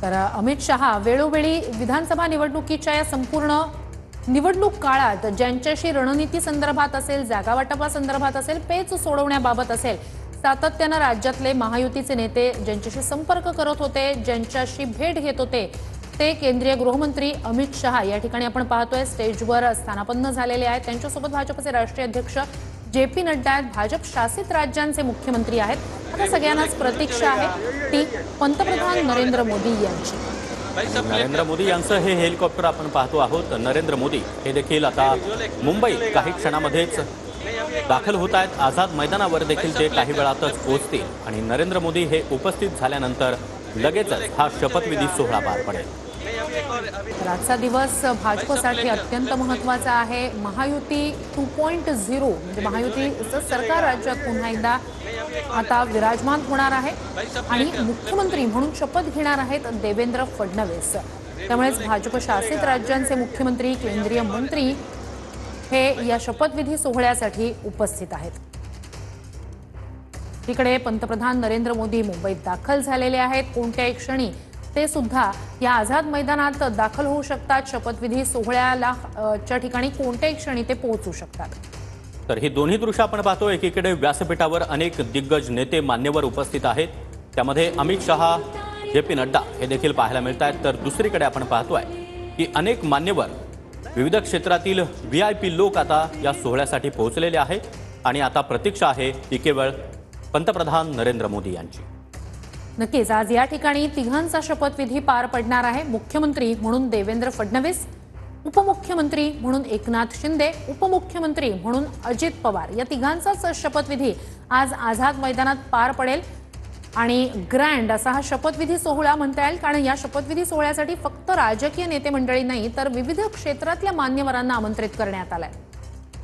तर अमित शहा वेळोवेळी विधानसभा निवडणुकीच्या या संपूर्ण निवडणूक काळात ज्यांच्याशी रणनीती संदर्भात असेल, जागा वाटपासंदर्भात असेल, पेच सोडवण्याबाबत असेल, सातत्याने राज्यातले महायुतीचे नेते ज्यांच्याशी संपर्क करत होते, ज्यांच्याशी भेट घेत होते, ते केंद्रीय गृहमंत्री अमित शहा या ठिकाणी आपण पाहतोय स्टेजवर स्थानापन्न झालेले आहेत। त्यांच्यासोबत भाजपचे राष्ट्रीय अध्यक्ष जे.पी. नड्डा आहेत, भाजप शासित राज्यांचे मुख्यमंत्री आहेत। आता सगळ्यांनाच प्रतीक्षा आहे ती पंतप्रधान नरेंद्र मोदी यांची। नरेंद्र मोदी यांचं हे हेलिकॉप्टर आपण पाहतो आहोत। नरेंद्र मोदी हे देखील आता मुंबईत काही क्षणामध्येच दाखल होत आहेत। आझाद मैदानावर देखील ते काही वेळातच पोहोचतील आणि नरेंद्र मोदी हे उपस्थित झाल्यानंतर लगेचच हा शपथविधी सोहळा पार पडेल। आजचा दिवस भाजपसाठी अत्यंत महत्त्वाचा आहे। महायुती 2.0 म्हणजे महायुतीचं सरकार राज्यात पुन्हा एकदा आता विराजमान होणार आहे आणि मुख्यमंत्री म्हणून शपथ घेणार आहेत देवेंद्र फडणवीस। त्यामुळेच भाजप शासित राज्यांचे मुख्यमंत्री, केंद्रीय मंत्री हे या शपथविधी सोहळ्यासाठी उपस्थित आहेत। तिकडे पंतप्रधान नरेंद्र मोदी मुंबईत दाखल झालेले आहेत। कोणत्याही क्षणी ते सुद्धा या आझाद मैदानात दाखल होऊ शकतात। शपथविधी सोहळ्याला च्या ठिकाणी कोणत्याही क्षणी ते पोहोचू शकतात। तर ही दोन्ही दृश्य आपण पाहतो। एकीकडे व्यासपीठावर अनेक दिग्गज नेते मान्यवर उपस्थित आहेत, त्यामध्ये अमित शहा, जे.पी. नड्डा हे देखील पाहायला मिळत आहेत। तर दुसरीकडे आपण पाहतोय की अनेक मान्यवर, विविध क्षेत्रातील VIP लोक आता या सोहळ्यासाठी पोहोचलेले आहेत आणि आता प्रतीक्षा आहे ती केवळ पंतप्रधान नरेंद्र मोदी यांची। नक्कीच आज या ठिकाणी तिघांचा शपथविधी पार पडणार आहे। मुख्यमंत्री म्हणून देवेंद्र फडणवीस, उपमुख्यमंत्री म्हणून एकनाथ शिंदे, उपमुख्यमंत्री म्हणून अजित पवार या तिघांचाच शपथविधी आज आझाद मैदानात पार पडेल आणि ग्रँड असा हा शपथविधी सोहळा म्हणता येईल, कारण या शपथविधी सोहळ्यासाठी फक्त राजकीय नेते मंडळी नाही तर विविध क्षेत्रातल्या मान्यवरांना आमंत्रित करण्यात आलंय।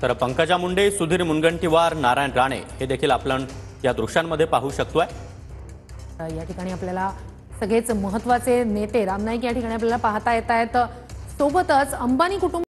तर पंकजा मुंडे, सुधीर मुनगंटीवार, नारायण राणे हे देखील आपण या दृश्यांमध्ये पाहू शकतोय। या ठिकाणी आपल्याला सगळेच महत्त्वाचे नेते राम नाईक या ठिकाणी आपल्याला पाहता येत आहेत। सोबतच अंबानी कुटुंब